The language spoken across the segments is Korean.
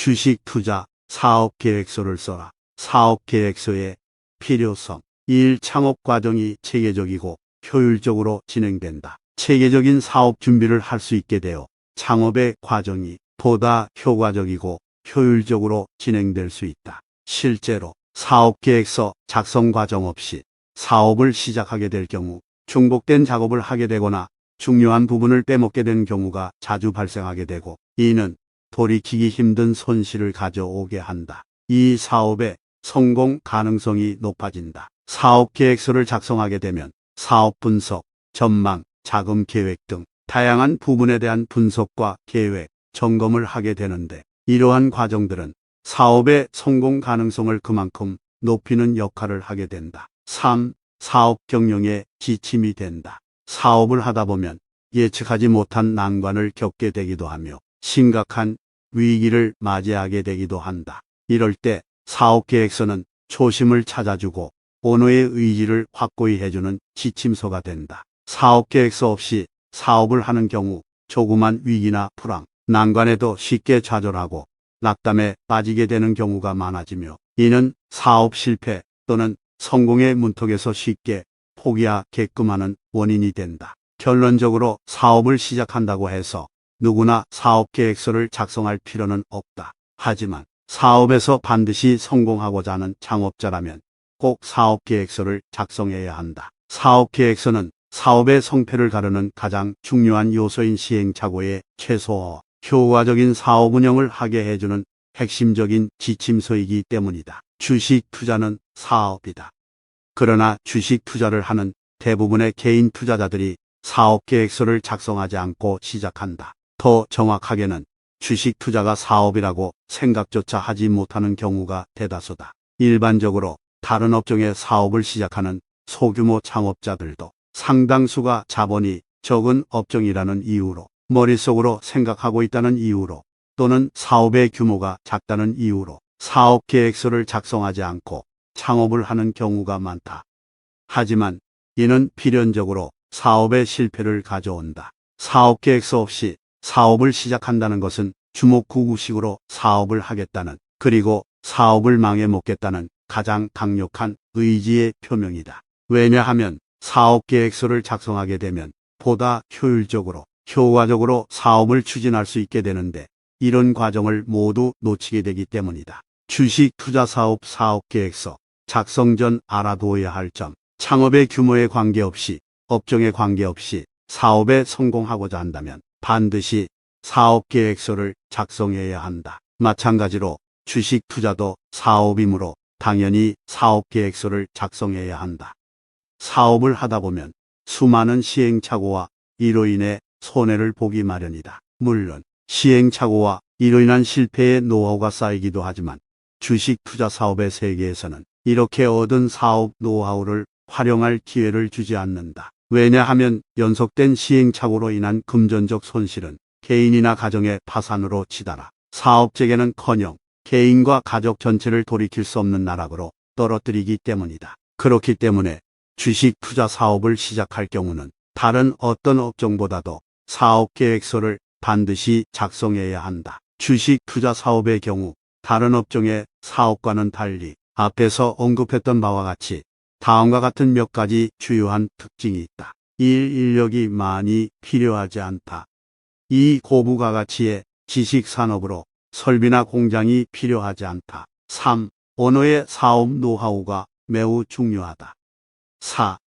주식 투자 사업계획서를 써라. 사업계획서의 필요성. 1. 창업 과정이 체계적이고 효율적으로 진행된다. 체계적인 사업 준비를 할 수 있게 되어 창업의 과정이 보다 효과적이고 효율적으로 진행될 수 있다. 실제로 사업계획서 작성 과정 없이 사업을 시작하게 될 경우 중복된 작업을 하게 되거나 중요한 부분을 빼먹게 된 경우가 자주 발생하게 되고, 이는 돌이키기 힘든 손실을 가져오게 한다. 이 사업의 성공 가능성이 높아진다. 사업계획서를 작성하게 되면 사업 분석, 전망, 자금 계획 등 다양한 부분에 대한 분석과 계획, 점검을 하게 되는데, 이러한 과정들은 사업의 성공 가능성을 그만큼 높이는 역할을 하게 된다. 3. 사업 경영에 지침이 된다. 사업을 하다 보면 예측하지 못한 난관을 겪게 되기도 하며 심각한 위기를 맞이하게 되기도 한다. 이럴 때 사업계획서는 초심을 찾아주고 오너의 의지를 확고히 해주는 지침서가 된다. 사업계획서 없이 사업을 하는 경우 조그만 위기나 불황, 난관에도 쉽게 좌절하고 낙담에 빠지게 되는 경우가 많아지며, 이는 사업 실패 또는 성공의 문턱에서 쉽게 포기하게끔 하는 원인이 된다. 결론적으로 사업을 시작한다고 해서 누구나 사업계획서를 작성할 필요는 없다. 하지만 사업에서 반드시 성공하고자 하는 창업자라면 꼭 사업계획서를 작성해야 한다. 사업계획서는 사업의 성패를 가르는 가장 중요한 요소인 시행착오의 최소화, 효과적인 사업 운영을 하게 해주는 핵심적인 지침서이기 때문이다. 주식 투자는 사업이다. 그러나 주식 투자를 하는 대부분의 개인 투자자들이 사업계획서를 작성하지 않고 시작한다. 더 정확하게는 주식 투자가 사업이라고 생각조차 하지 못하는 경우가 대다수다. 일반적으로 다른 업종의 사업을 시작하는 소규모 창업자들도 상당수가 자본이 적은 업종이라는 이유로, 머릿속으로 생각하고 있다는 이유로, 또는 사업의 규모가 작다는 이유로 사업계획서를 작성하지 않고 창업을 하는 경우가 많다. 하지만 이는 필연적으로 사업의 실패를 가져온다. 사업계획서 없이 사업을 시작한다는 것은 주먹구구식으로 사업을 하겠다는, 그리고 사업을 망해먹겠다는 가장 강력한 의지의 표명이다. 왜냐하면 사업계획서를 작성하게 되면 보다 효율적으로, 효과적으로 사업을 추진할 수 있게 되는데, 이런 과정을 모두 놓치게 되기 때문이다. 주식 투자 사업 사업계획서 작성 전 알아두어야 할 점. 창업의 규모에 관계없이, 업종에 관계없이 사업에 성공하고자 한다면 반드시 사업계획서를 작성해야 한다. 마찬가지로 주식 투자도 사업이므로 당연히 사업계획서를 작성해야 한다. 사업을 하다 보면 수많은 시행착오와 이로 인해 손해를 보기 마련이다. 물론 시행착오와 이로 인한 실패의 노하우가 쌓이기도 하지만 주식 투자 사업의 세계에서는 이렇게 얻은 사업 노하우를 활용할 기회를 주지 않는다. 왜냐하면 연속된 시행착오로 인한 금전적 손실은 개인이나 가정의 파산으로 치달아 사업 재개는커녕 개인과 가족 전체를 돌이킬 수 없는 나락으로 떨어뜨리기 때문이다. 그렇기 때문에 주식 투자 사업을 시작할 경우는 다른 어떤 업종보다도 사업계획서를 반드시 작성해야 한다. 주식 투자 사업의 경우 다른 업종의 사업과는 달리 앞에서 언급했던 바와 같이 다음과 같은 몇 가지 주요한 특징이 있다. 1. 인력이 많이 필요하지 않다. 2. 고부가 가치의 지식 산업으로 설비나 공장이 필요하지 않다. 3. 오너의 사업 노하우가 매우 중요하다. 4.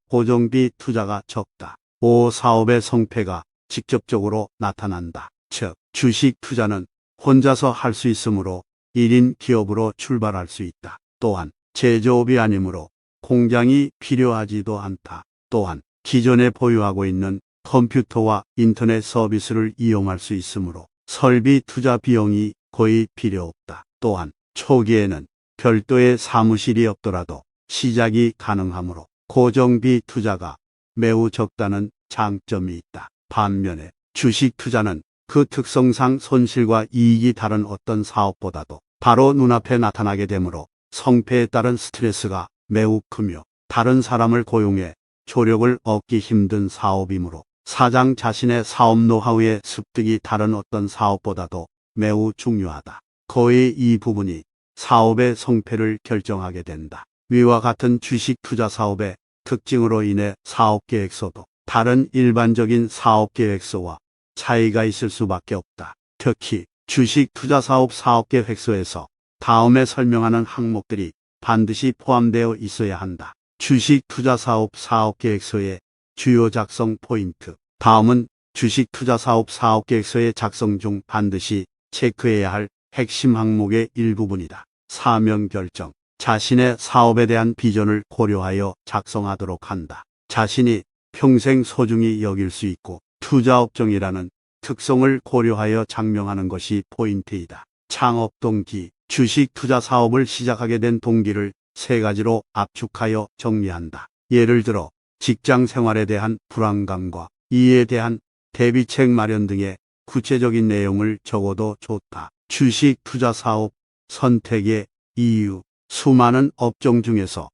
고정비 투자가 적다. 5. 사업의 성패가 직접적으로 나타난다. 즉, 주식 투자는 혼자서 할 수 있으므로 1인 기업으로 출발할 수 있다. 또한 제조업이 아니므로 공장이 필요하지도 않다. 또한 기존에 보유하고 있는 컴퓨터와 인터넷 서비스를 이용할 수 있으므로 설비 투자 비용이 거의 필요 없다. 또한 초기에는 별도의 사무실이 없더라도 시작이 가능하므로 고정비 투자가 매우 적다는 장점이 있다. 반면에 주식 투자는 그 특성상 손실과 이익이 다른 어떤 사업보다도 바로 눈앞에 나타나게 되므로 성패에 따른 스트레스가 매우 크며 다른 사람을 고용해 조력을 얻기 힘든 사업이므로 사장 자신의 사업 노하우의 습득이 다른 어떤 사업보다도 매우 중요하다. 거의 이 부분이 사업의 성패를 결정하게 된다. 위와 같은 주식 투자 사업의 특징으로 인해 사업 계획서도 다른 일반적인 사업 계획서와 차이가 있을 수밖에 없다. 특히 주식 투자 사업 계획서에서 다음에 설명하는 항목들이 반드시 포함되어 있어야 한다. 주식 투자 사업 계획서의 주요 작성 포인트. 다음은 주식 투자 사업 계획서의 작성 중 반드시 체크해야 할 핵심 항목의 일부분이다. 사명 결정. 자신의 사업에 대한 비전을 고려하여 작성하도록 한다. 자신이 평생 소중히 여길 수 있고 투자 업종이라는 특성을 고려하여 장명하는 것이 포인트이다. 창업 동기. 주식 투자 사업을 시작하게 된 동기를 세 가지로 압축하여 정리한다. 예를 들어 직장 생활에 대한 불안감과 이에 대한 대비책 마련 등의 구체적인 내용을 적어도 좋다. 주식 투자 사업 선택의 이유. 수많은 업종 중에서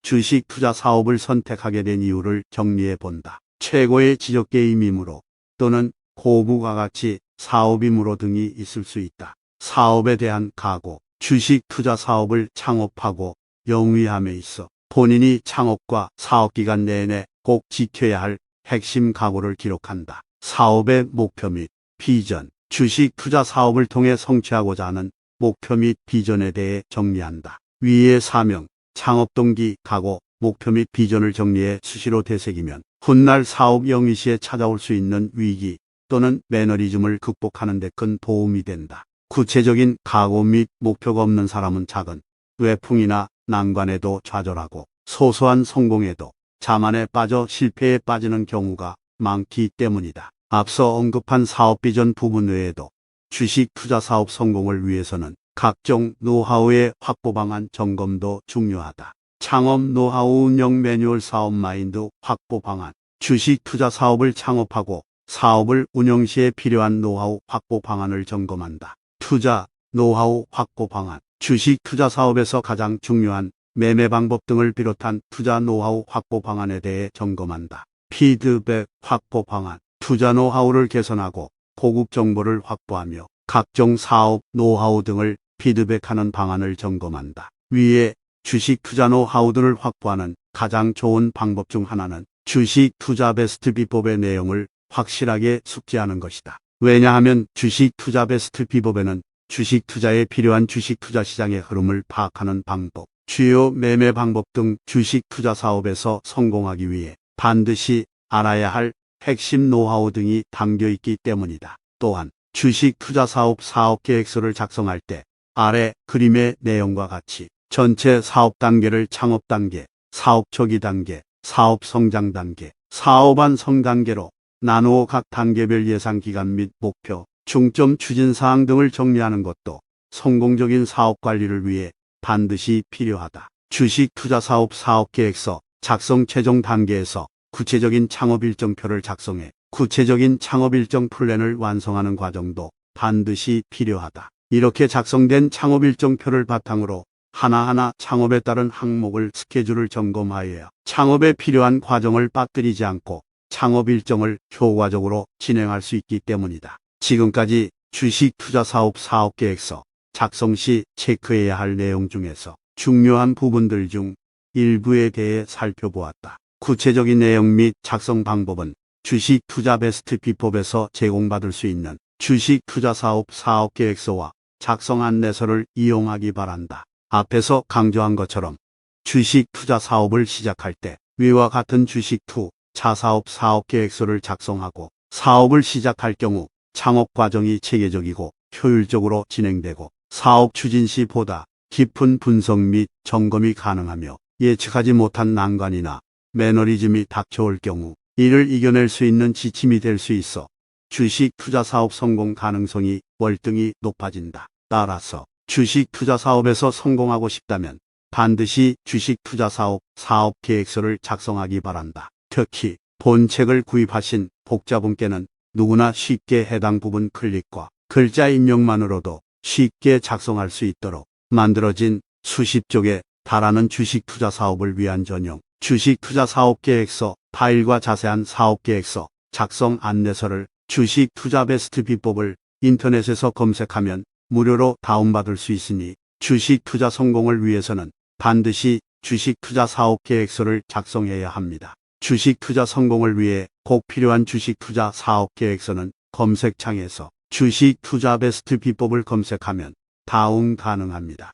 주식 투자 사업을 선택하게 된 이유를 정리해 본다. 최고의 지적 게임이므로 또는 고부가 가치 사업이므로 등이 있을 수 있다. 사업에 대한 각오. 주식 투자 사업을 창업하고 영위함에 있어 본인이 창업과 사업기간 내내 꼭 지켜야 할 핵심 각오를 기록한다. 사업의 목표 및 비전. 주식 투자 사업을 통해 성취하고자 하는 목표 및 비전에 대해 정리한다. 위의 사명, 창업 동기, 각오, 목표 및 비전을 정리해 수시로 되새기면 훗날 사업 영위 시에 찾아올 수 있는 위기 또는 매너리즘을 극복하는 데 큰 도움이 된다. 구체적인 각오 및 목표가 없는 사람은 작은 외풍이나 난관에도 좌절하고 소소한 성공에도 자만에 빠져 실패에 빠지는 경우가 많기 때문이다. 앞서 언급한 사업 비전 부분 외에도 주식 투자 사업 성공을 위해서는 각종 노하우의 확보 방안 점검도 중요하다. 창업 노하우 운영 매뉴얼 사업 마인드 확보 방안. 주식 투자 사업을 창업하고 사업을 운영 시에 필요한 노하우 확보 방안을 점검한다. 투자 노하우 확보 방안. 주식 투자 사업에서 가장 중요한 매매 방법 등을 비롯한 투자 노하우 확보 방안에 대해 점검한다. 피드백 확보 방안. 투자 노하우를 개선하고 고급 정보를 확보하며 각종 사업 노하우 등을 피드백하는 방안을 점검한다. 위에 주식 투자 노하우들을 확보하는 가장 좋은 방법 중 하나는 주식 투자 베스트 비법의 내용을 확실하게 숙지하는 것이다. 왜냐하면 주식 투자 베스트 비법에는 주식 투자에 필요한 주식 투자 시장의 흐름을 파악하는 방법, 주요 매매 방법 등 주식 투자 사업에서 성공하기 위해 반드시 알아야 할 핵심 노하우 등이 담겨 있기 때문이다. 또한 주식 투자 사업 계획서를 작성할 때 아래 그림의 내용과 같이 전체 사업 단계를 창업 단계, 사업 초기 단계, 사업 성장 단계, 사업 완성 단계로 나누어 각 단계별 예상 기간 및 목표, 중점 추진 사항 등을 정리하는 것도 성공적인 사업 관리를 위해 반드시 필요하다. 주식 투자 사업 계획서 작성 최종 단계에서 구체적인 창업 일정표를 작성해 구체적인 창업 일정 플랜을 완성하는 과정도 반드시 필요하다. 이렇게 작성된 창업 일정표를 바탕으로 하나하나 창업에 따른 항목을 스케줄을 점검하여야 창업에 필요한 과정을 빠뜨리지 않고 창업 일정을 효과적으로 진행할 수 있기 때문이다. 지금까지 주식 투자 사업 계획서 작성 시 체크해야 할 내용 중에서 중요한 부분들 중 일부에 대해 살펴보았다. 구체적인 내용 및 작성 방법은 주식 투자 베스트 비법에서 제공받을 수 있는 주식 투자 사업 계획서와 작성 안내서를 이용하기 바란다. 앞에서 강조한 것처럼 주식 투자 사업을 시작할 때 위와 같은 주식 투자 사업 계획서를 작성하고 사업을 시작할 경우 창업 과정이 체계적이고 효율적으로 진행되고 사업 추진 시 보다 깊은 분석 및 점검이 가능하며 예측하지 못한 난관이나 매너리즘이 닥쳐올 경우 이를 이겨낼 수 있는 지침이 될 수 있어 주식 투자 사업 성공 가능성이 월등히 높아진다. 따라서 주식 투자 사업에서 성공하고 싶다면 반드시 주식 투자 사업 계획서를 작성하기 바란다. 특히 본책을 구입하신 독자분께는 누구나 쉽게 해당 부분 클릭과 글자 입력만으로도 쉽게 작성할 수 있도록 만들어진 수십 쪽에 달하는 주식 투자 사업을 위한 전용 주식 투자 사업 계획서 파일과 자세한 사업 계획서 작성 안내서를 주식 투자 베스트 비법을 인터넷에서 검색하면 무료로 다운받을 수 있으니 주식 투자 성공을 위해서는 반드시 주식 투자 사업 계획서를 작성해야 합니다. 주식 투자 성공을 위해 꼭 필요한 주식 투자 사업 계획서는 검색창에서 주식 투자 베스트 비법을 검색하면 다운 가능합니다.